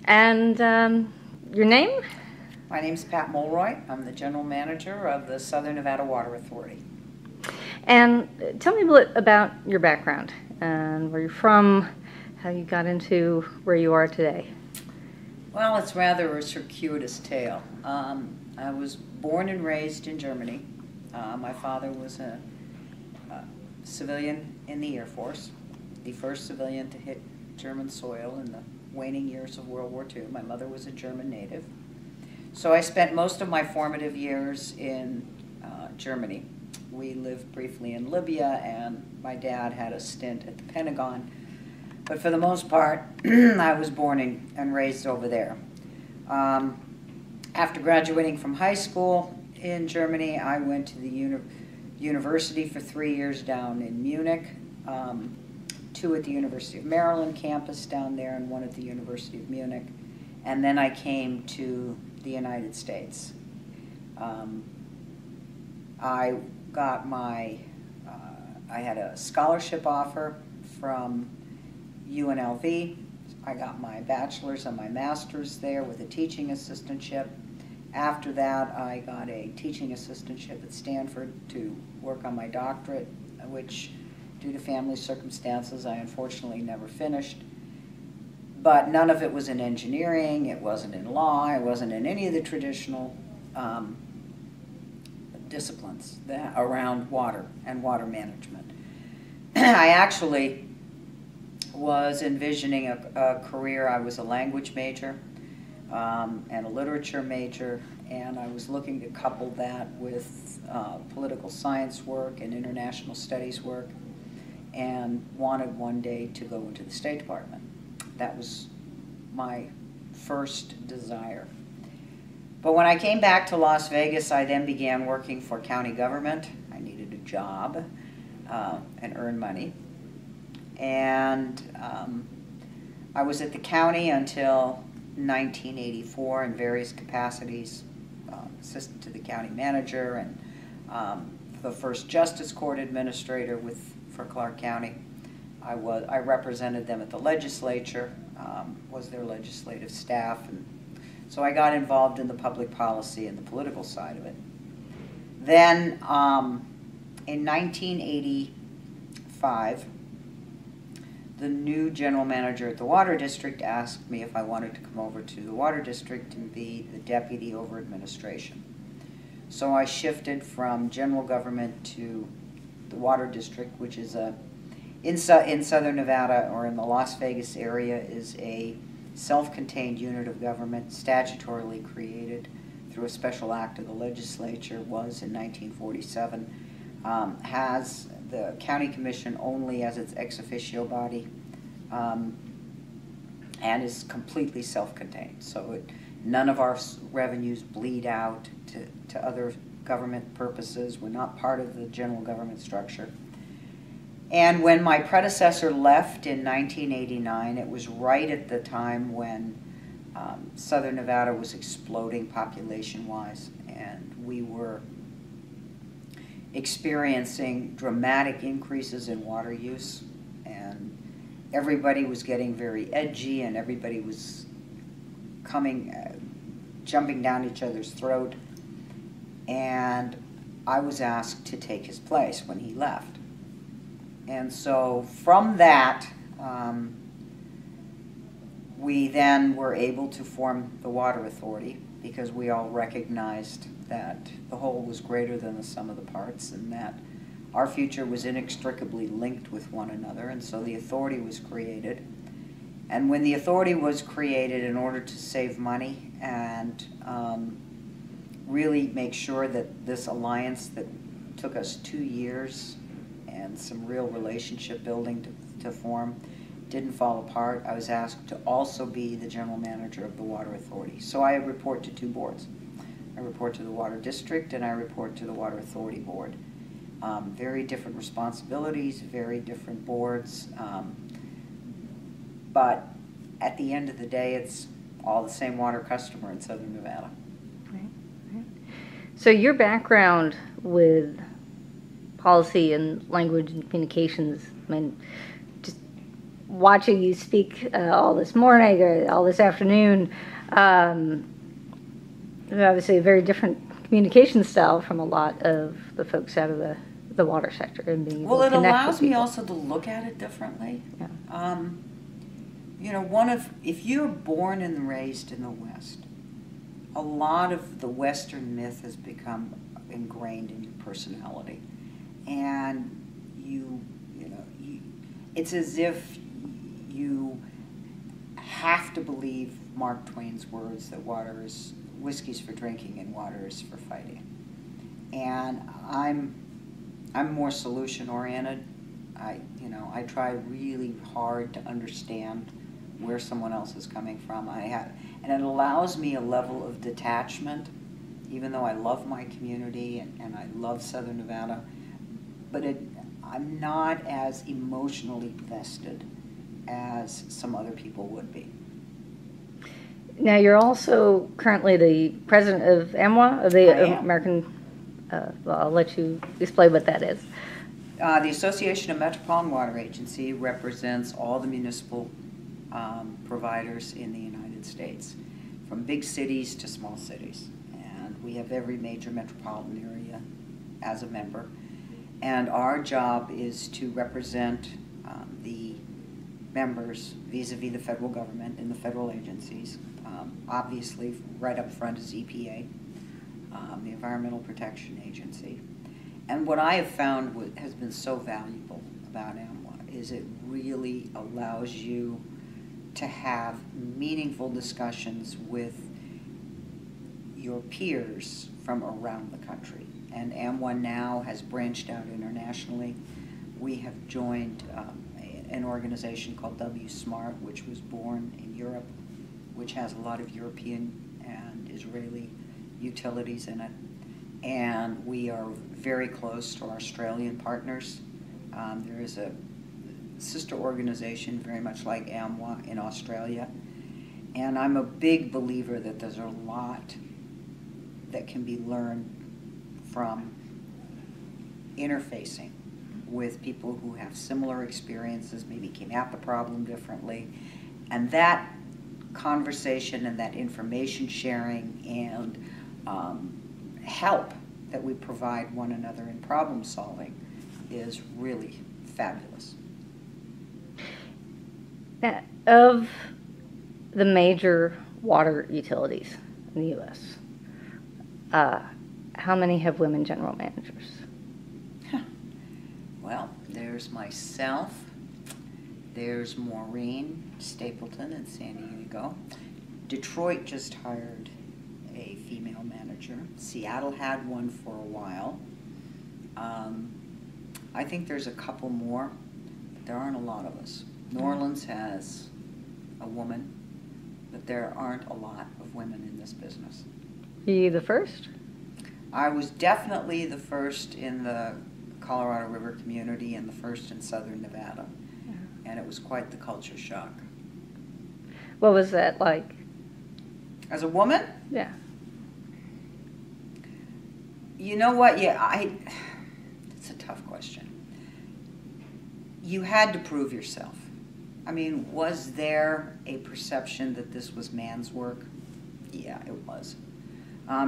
And your name? My name is Pat Mulroy. I'm the General Manager of the Southern Nevada Water Authority. And tell me a bit about your background and where you're from, how you got into where you are today. Well, it's rather a circuitous tale. I was born and raised in Germany. My father was a civilian in the Air Force, the first civilian to hit German soil in the waning years of World War II. My mother was a German native. So I spent most of my formative years in Germany. We lived briefly in Libya, and my dad had a stint at the Pentagon. But for the most part, I was born and raised over there. After graduating from high school in Germany, I went to the university for 3 years down in Munich, 2 at the University of Maryland campus down there and 1 at the University of Munich. And then I came to the United States. I got I had a scholarship offer from UNLV. I got my bachelor's and my master's there with a teaching assistantship. After that, I got a teaching assistantship at Stanford to work on my doctorate, which, due to family circumstances, I unfortunately never finished. But none of it was in engineering, it wasn't in law, it wasn't in any of the traditional disciplines around water and water management. I actually was envisioning a career. I was a language major and a literature major, and I was looking to couple that with political science work and international studies work, and wanted one day to go into the State Department. That was my first desire. But when I came back to Las Vegas, I then began working for county government. I needed a job and earn money. And I was at the county until 1984 in various capacities, assistant to the county manager and the first justice court administrator for Clark County. I represented them at the legislature, was their legislative staff, and so I got involved in the public policy and the political side of it. Then in 1985, the new general manager at the Water District asked me if I wanted to come over to the Water District and be the deputy over administration. So I shifted from general government to the Water District, which is in Southern Nevada, or in the Las Vegas area, is a self-contained unit of government, statutorily created through a special act of the legislature, was in 1947, has the county commission only as its ex officio body, and is completely self-contained. So none of our revenues bleed out to other government purposes. We're not part of the general government structure. And when my predecessor left in 1989, it was right at the time when Southern Nevada was exploding population-wise, and we were experiencing dramatic increases in water use, and everybody was getting very edgy, and everybody was jumping down each other's throat, and I was asked to take his place when he left. And so from that, we then were able to form the Water Authority, because we all recognized that the whole was greater than the sum of the parts, and that our future was inextricably linked with one another. And so the authority was created. And when the authority was created, in order to save money and really make sure that this alliance that took us 2 years and some real relationship building to form didn't fall apart, I was asked to also be the general manager of the Water Authority. So I report to 2 boards. I report to the Water District, and I report to the Water Authority Board. Very different responsibilities, very different boards, but at the end of the day, it's all the same water customer in Southern Nevada. Right. So your background with policy and language and communications, I mean, just watching you speak all this morning or all this afternoon, obviously a very different communication style from a lot of the folks out of the water sector and being able to connect with people. Well, it allows me also to look at it differently. Yeah. You know, if you're born and raised in the West, a lot of the Western myth has become ingrained in your personality, and it's as if you have to believe Mark Twain's words that whiskey's for drinking and water is for fighting. And I'm more solution oriented. I try really hard to understand where someone else is coming from. And it allows me a level of detachment, even though I love my community and I love Southern Nevada, but I'm not as emotionally vested as some other people would be. Now, you're also currently the president of AMWA, of the American, well, I'll let you explain what that is. The Association of Metropolitan Water Agency represents all the municipal providers in the United States, from big cities to small cities. And we have every major metropolitan area as a member. And our job is to represent the members vis-a-vis the federal government and the federal agencies. Obviously, right up front is EPA, the Environmental Protection Agency. And what I have found has been so valuable about AMWA is it really allows you to have meaningful discussions with your peers from around the country. And AMWA now has branched out internationally. We have joined an organization called WSmart, which was born in Europe, which has a lot of European and Israeli utilities in it. And we are very close to our Australian partners. There is a sister organization very much like AMWA in Australia. And I'm a big believer that there's a lot that can be learned from interfacing with people who have similar experiences, maybe came at the problem differently. And that conversation and that information sharing and help that we provide one another in problem solving is really fabulous. Of the major water utilities in the U.S., how many have women general managers? Well, there's myself, there's Maureen Stapleton in San Diego. Detroit just hired a female manager. Seattle had one for a while. I think there's a couple more, but there aren't a lot of us. New Orleans has a woman, but there aren't a lot of women in this business. Are you the first? I was definitely the first in the Colorado River community and the first in Southern Nevada. Yeah. And it was quite the culture shock. What was that like? As a woman? Yeah. You know what? Yeah, it's a tough question. You had to prove yourself. I mean, was there a perception that this was man's work? Yeah, it was.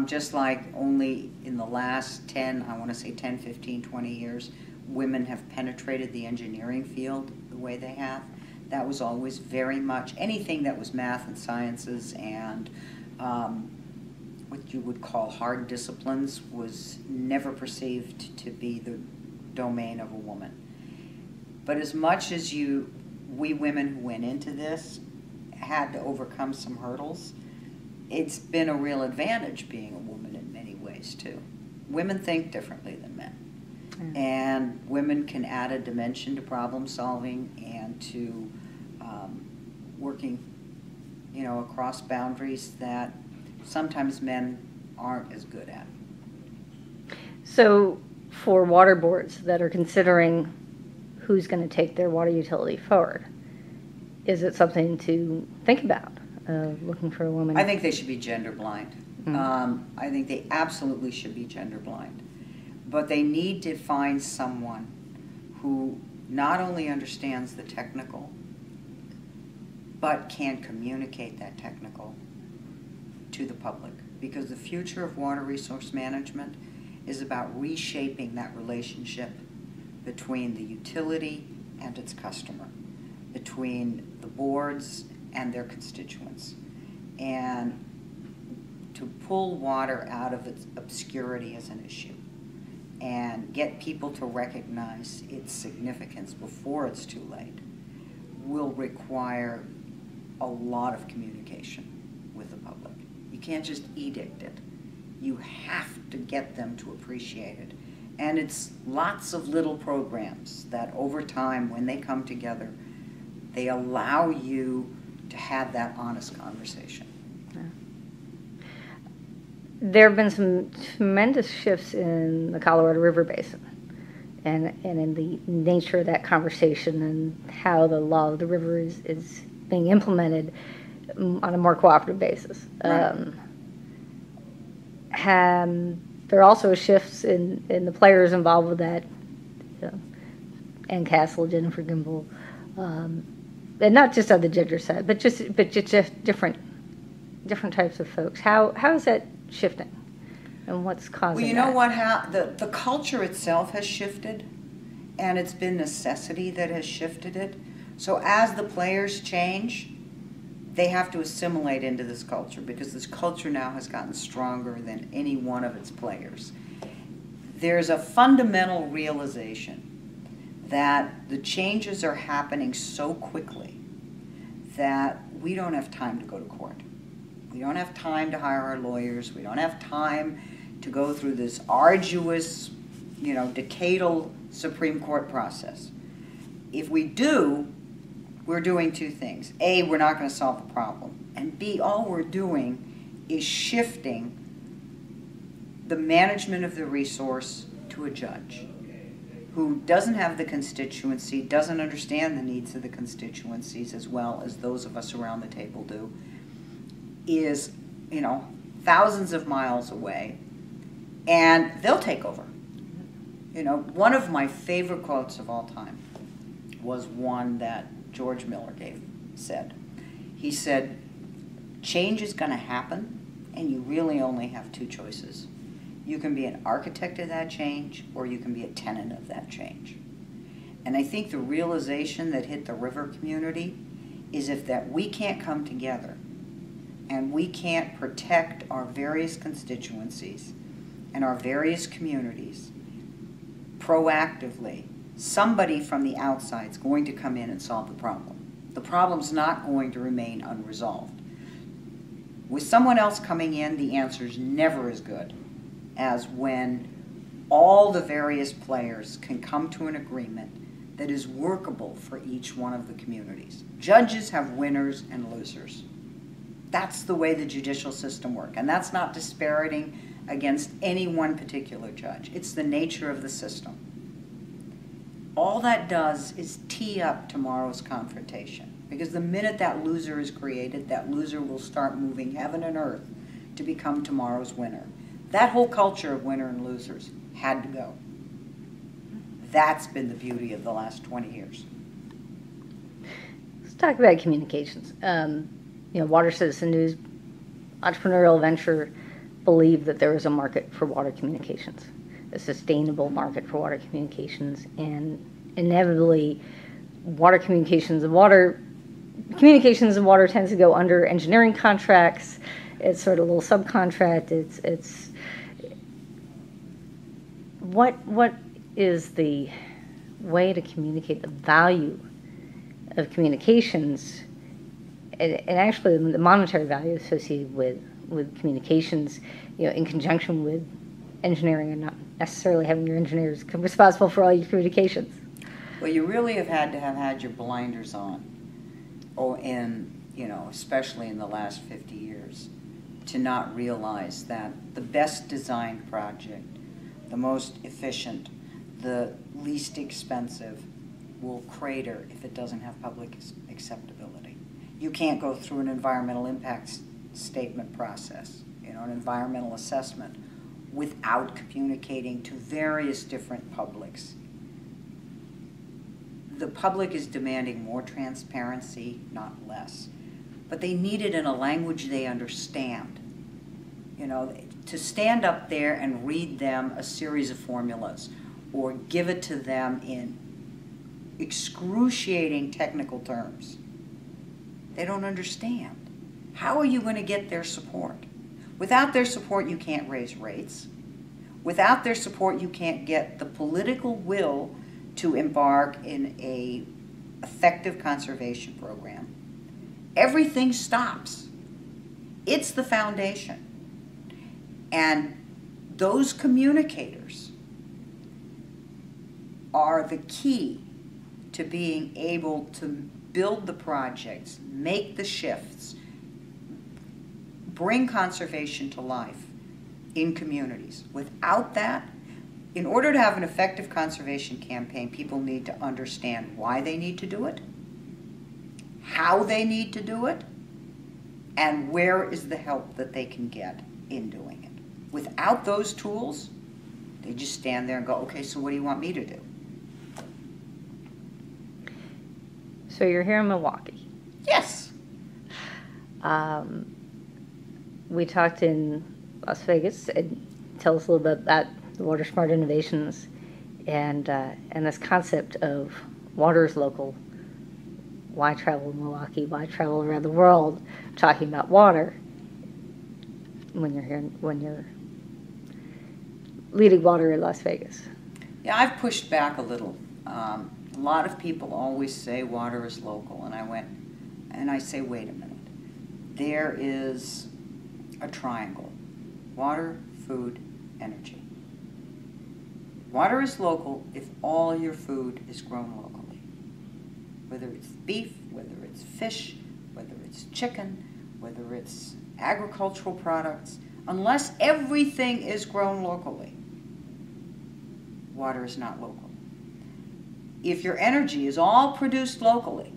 Just like only in the last 10, 15, 20 years, women have penetrated the engineering field the way they have. That was always very much, anything that was math and sciences and what you would call hard disciplines was never perceived to be the domain of a woman. But as much as we women who went into this had to overcome some hurdles, it's been a real advantage being a woman in many ways too. Women think differently than men. Mm. And women can add a dimension to problem solving and to working, across boundaries that sometimes men aren't as good at. So for water boards that are considering who's going to take their water utility forward, is it something to think about, looking for a woman? I think they should be gender blind. I think they absolutely should be gender blind. But they need to find someone who not only understands the technical but can communicate that technical to the public. Because the future of water resource management is about reshaping that relationship between the utility and its customer, between the boards and their constituents, and to pull water out of its obscurity as an issue and get people to recognize its significance before it's too late will require a lot of communication with the public. You can't just edict it. You have to get them to appreciate it. And it's lots of little programs that over time, when they come together, they allow you to have that honest conversation. There have been some tremendous shifts in the Colorado River Basin and in the nature of that conversation and how the law of the river is being implemented on a more cooperative basis. Right. There are also shifts in the players involved with that, Ann Castle, Jennifer Gimbel, and not just on the gender side, but just different types of folks. How is that shifting, and what's causing Well, you that? know what? The culture itself has shifted, and it's been necessity that has shifted it. So as the players change, they have to assimilate into this culture, because this culture now has gotten stronger than any one of its players. There's a fundamental realization that the changes are happening so quickly that we don't have time to go to court. We don't have time to hire our lawyers. We don't have time to go through this arduous, decadal Supreme Court process. If we do, we're doing two things. A, we're not going to solve the problem. And B, all we're doing is shifting the management of the resource to a judge who doesn't have the constituency, doesn't understand the needs of the constituencies as well as those of us around the table do, is, thousands of miles away, and they'll take over. One of my favorite quotes of all time was one that George Miller said. He said, "Change is going to happen, and you really only have two choices. You can be an architect of that change, or you can be a tenant of that change." And I think the realization that hit the river community is that we can't come together and we can't protect our various constituencies and our various communities proactively, somebody from the outside is going to come in and solve the problem. The problem's not going to remain unresolved. With someone else coming in, the answer's never as good as when all the various players can come to an agreement that is workable for each one of the communities. Judges have winners and losers. That's the way the judicial system works, and that's not disparaging against any one particular judge. It's the nature of the system. All that does is tee up tomorrow's confrontation, because the minute that loser is created, that loser will start moving heaven and earth to become tomorrow's winner. That whole culture of winner and losers had to go. That's been the beauty of the last 20 years. Let's talk about communications. Water Citizen News, entrepreneurial venture, believed that there was a market for water communications, a sustainable market for water communications, and inevitably, communications and water tends to go under engineering contracts. It's sort of a little subcontract. It's what is the way to communicate the value of communications, and actually the monetary value associated with communications, in conjunction with engineering, and not necessarily having your engineers responsible for all your communications? Well, you really have had to have had your blinders on, especially in the last 50 years, to not realize that the best designed project, the most efficient, the least expensive, will crater if it doesn't have public acceptability. You can't go through an environmental impact statement process, an environmental assessment, without communicating to various different publics the public is demanding more transparency, not less. But they need it in a language they understand. You know, to stand up there and read them a series of formulas or give it to them in excruciating technical terms, they don't understand. How are you going to get their support? Without their support, you can't raise rates. Without their support, you can't get the political will to embark in an effective conservation program. Everything stops. It's the foundation. And those communicators are the key to being able to build the projects, make the shifts, bring conservation to life in communities. Without that, in order to have an effective conservation campaign, people need to understand why they need to do it, how they need to do it, and where is the help that they can get in doing it. Without those tools, they just stand there and go, okay, so what do you want me to do? So you're here in Milwaukee. Yes. We talked in Las Vegas, and tell us a little bit about the Water Smart Innovations and this concept of water is local. Why travel in Milwaukee? Why travel around the world talking about water when you're here, when you're leading water in Las Vegas? Yeah, I've pushed back a little. A lot of people always say water is local, and I say, wait a minute. There is a triangle: water, food, energy. Water is local if all your food is grown locally. Whether it's beef, whether it's fish, whether it's chicken, whether it's agricultural products, unless everything is grown locally, water is not local. If your energy is all produced locally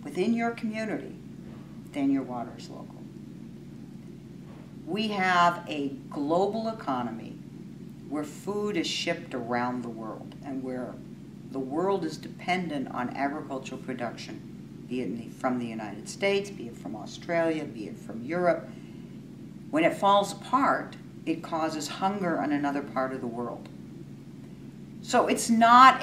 within your community, then your water is local. We have a global economy where food is shipped around the world and where the world is dependent on agricultural production, be it from the United States, be it from Australia, be it from Europe. When it falls apart, it causes hunger in another part of the world. So it's not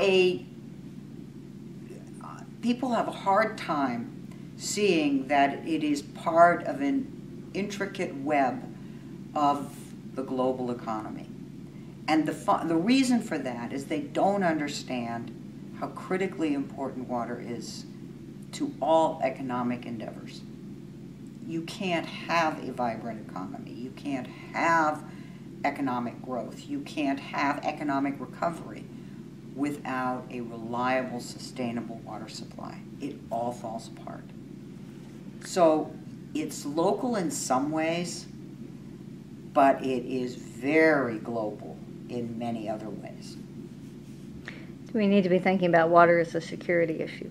people have a hard time seeing that it is part of an intricate web of the global economy. And the reason for that is they don't understand how critically important water is to all economic endeavors. You can't have a vibrant economy. You can't have economic growth. You can't have economic recovery without a reliable, sustainable water supply. It all falls apart. So it's local in some ways, but it is very global in many other ways. Do we need to be thinking about water as a security issue?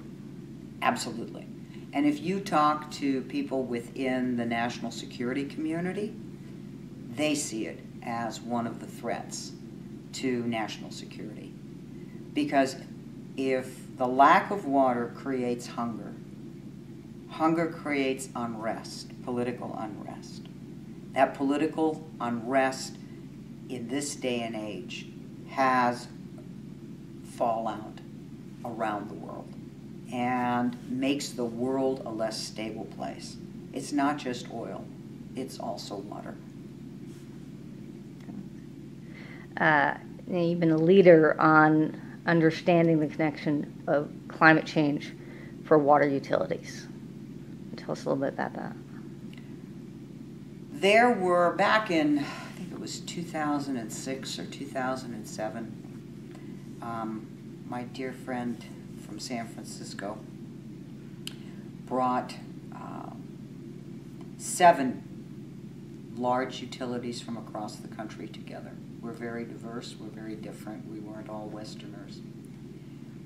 Absolutely. And if you talk to people within the national security community, they see it as one of the threats to national security. Because if the lack of water creates hunger, hunger creates unrest, political unrest. That political unrest in this day and age has fallout around the world and makes the world a less stable place. It's not just oil, it's also water. You've been a leader on understanding the connection of climate change for water utilities. Tell us a little bit about that. There were, back in, I think it was 2006 or 2007, my dear friend from San Francisco brought 7 large utilities from across the country together. We're very diverse, we're very different, we weren't all Westerners,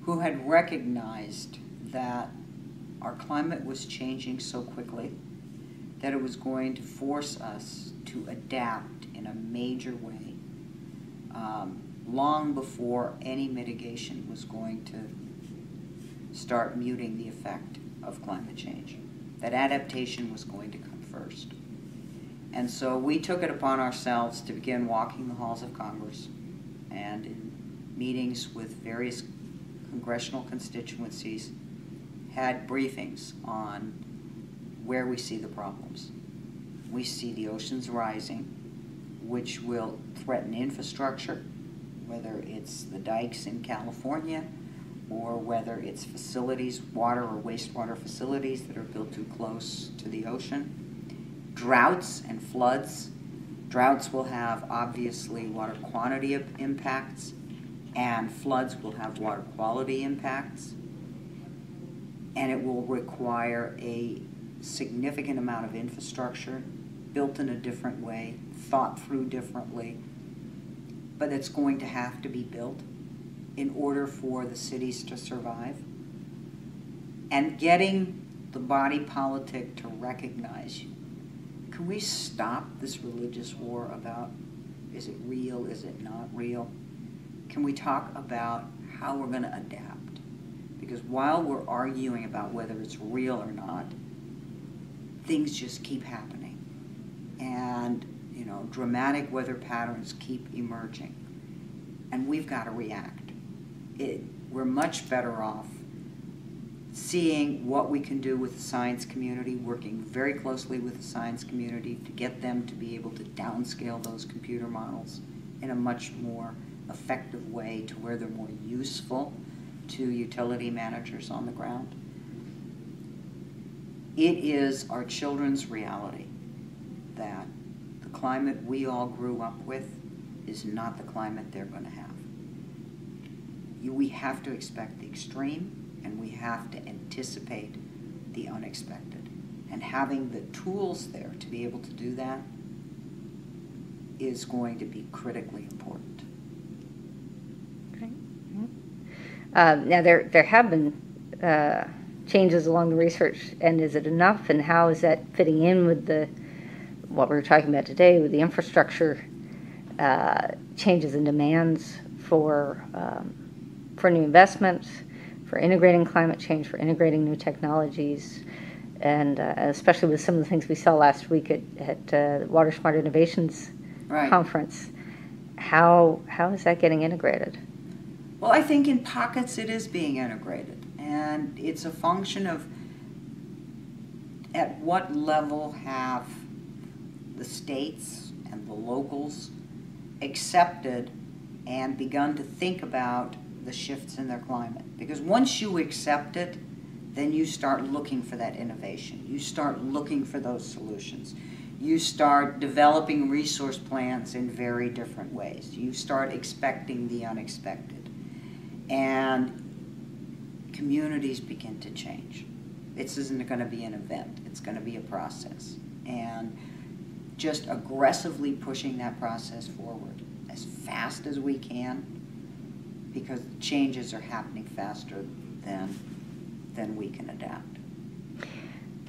who had recognized that our climate was changing so quickly that it was going to force us to adapt in a major way long before any mitigation was going to start muting the effect of climate change. That adaptation was going to come first. And so we took it upon ourselves to begin walking the halls of Congress and in meetings with various congressional constituencies had briefings on where we see the problems. We see the oceans rising, which will threaten infrastructure, whether it's the dikes in California or whether it's facilities, water or wastewater facilities that are built too close to the ocean. Droughts and floods. Droughts will have, obviously, water quantity impacts, and floods will have water quality impacts. And it will require a significant amount of infrastructure built in a different way, thought through differently, but it's going to have to be built in order for the cities to survive. And getting the body politic to recognize, can we stop this religious war about, is it real, is it not real? Can we talk about how we're going to adapt? Because while we're arguing about whether it's real or not, things just keep happening. And, you know, dramatic weather patterns keep emerging. And we've got to react. We're much better off seeing what we can do with the science community, working very closely with the science community to get them to be able to downscale those computer models in a much more effective way to where they're more useful to utility managers on the ground. It is our children's reality that the climate we all grew up with is not the climate they're going to have. We have to expect the extreme, and we have to anticipate the unexpected. And having the tools there to be able to do that is going to be critically important. Okay. Now, there have been changes along the research, and is it enough, and how is that fitting in with what we were talking about today, with the infrastructure changes and demands for new investments, for integrating climate change, for integrating new technologies, and especially with some of the things we saw last week at the Water Smart Innovations Conference. How is that getting integrated? Well, I think in pockets it is being integrated, and it's a function of at what level have the states and the locals accepted and begun to think about the shifts in their climate. Because once you accept it, then you start looking for that innovation. You start looking for those solutions. You start developing resource plans in very different ways. You start expecting the unexpected. And communities begin to change. This isn't going to be an event. It's going to be a process. And just aggressively pushing that process forward as fast as we can, because changes are happening faster than we can adapt.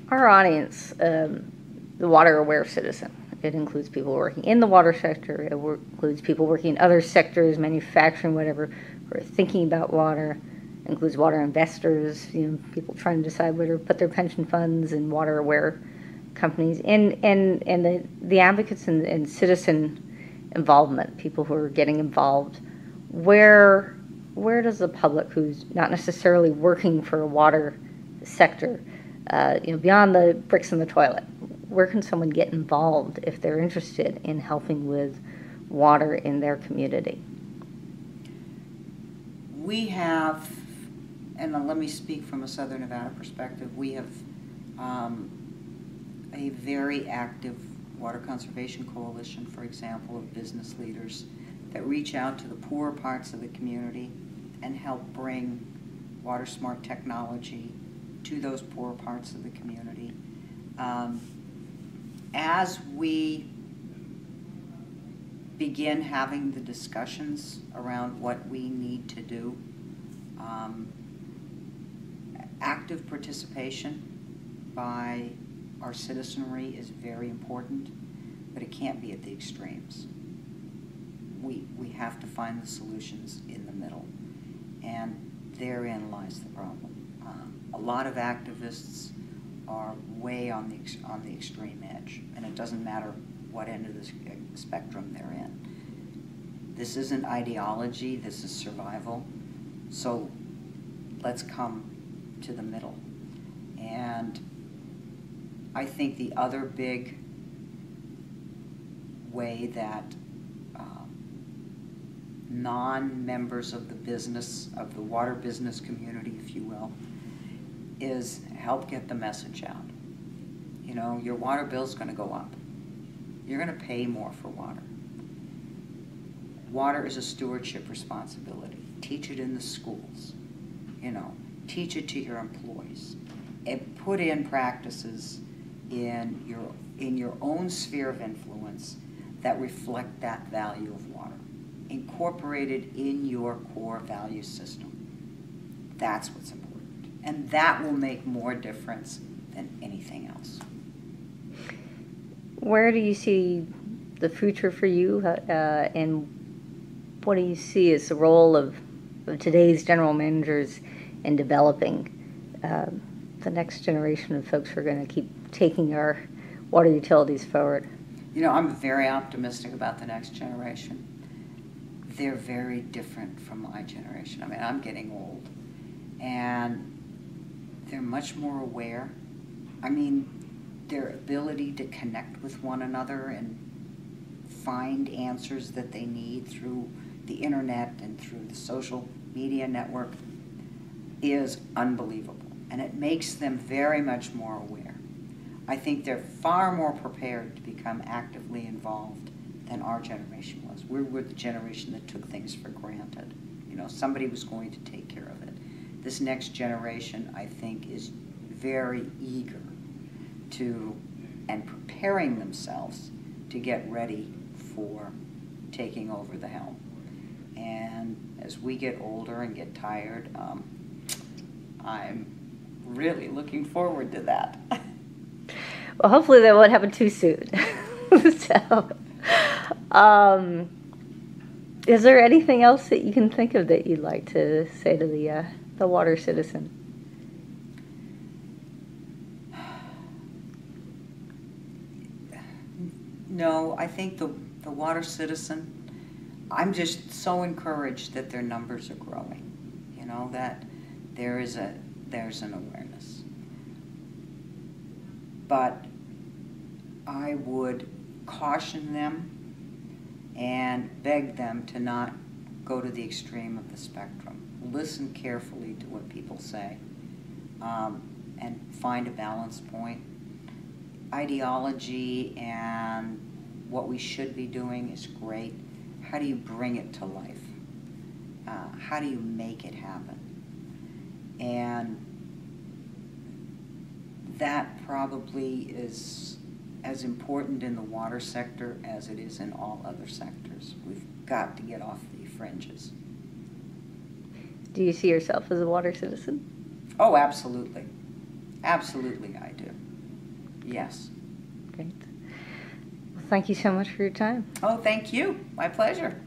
Our audience, the water-aware citizen, it includes people working in the water sector, it includes people working in other sectors, manufacturing, whatever, who are thinking about water. It includes water investors, people trying to decide where to put their pension funds in water-aware companies, and the advocates and citizen involvement, people who are getting involved. Where does the public who's not necessarily working for a water sector, beyond the bricks in the toilet, where can someone get involved if they're interested in helping with water in their community? We have, and let me speak from a Southern Nevada perspective, we have a very active water conservation coalition, for example, of business leaders that reach out to the poorer parts of the community and help bring water smart technology to those poorer parts of the community. As we begin having the discussions around what we need to do, active participation by our citizenry is very important, but it can't be at the extremes. We have to find the solutions in the middle, and therein lies the problem. A lot of activists are way on the extreme edge, and it doesn't matter what end of the spectrum they're in. This isn't ideology, this is survival. So let's come to the middle. And I think the other big way that non-members of the water business community, if you will, is help get the message out. You know, your water bill's going to go up. You're going to pay more for water. Water is a stewardship responsibility. Teach it in the schools. You know, teach it to your employees. And put in practices in your own sphere of influence that reflect that value of water. Incorporate it in your core value system. That's what's important. And that will make more difference than anything else. Where do you see the future for you, and what do you see as the role of today's general managers in developing the next generation of folks who are going to keep taking our water utilities forward? You know, I'm very optimistic about the next generation. They're very different from my generation. I mean, I'm getting old, and they're much more aware. I mean, their ability to connect with one another and find answers that they need through the internet and through the social media network is unbelievable, and it makes them very much more aware. I think they're far more prepared to become actively involved than our generation was. We were the generation that took things for granted. You know, somebody was going to take care of it. This next generation, I think, is very eager to and preparing themselves to get ready for taking over the helm. And as we get older and get tired, I'm really looking forward to that. Well, hopefully that won't happen too soon. So, is there anything else that you can think of that you'd like to say to the water citizen? No, I think the water citizen, I'm just so encouraged that their numbers are growing. You know, that there's an awareness. But I would caution them and beg them to not go to the extreme of the spectrum. Listen carefully to what people say, and find a balance point. Ideology and what we should be doing is great. How do you bring it to life? How do you make it happen? And that probably is as important in the water sector as it is in all other sectors. We've got to get off the fringes. Do you see yourself as a water citizen? Oh, absolutely. Absolutely I do. Yes. Great. Well, thank you so much for your time. Oh, thank you. My pleasure.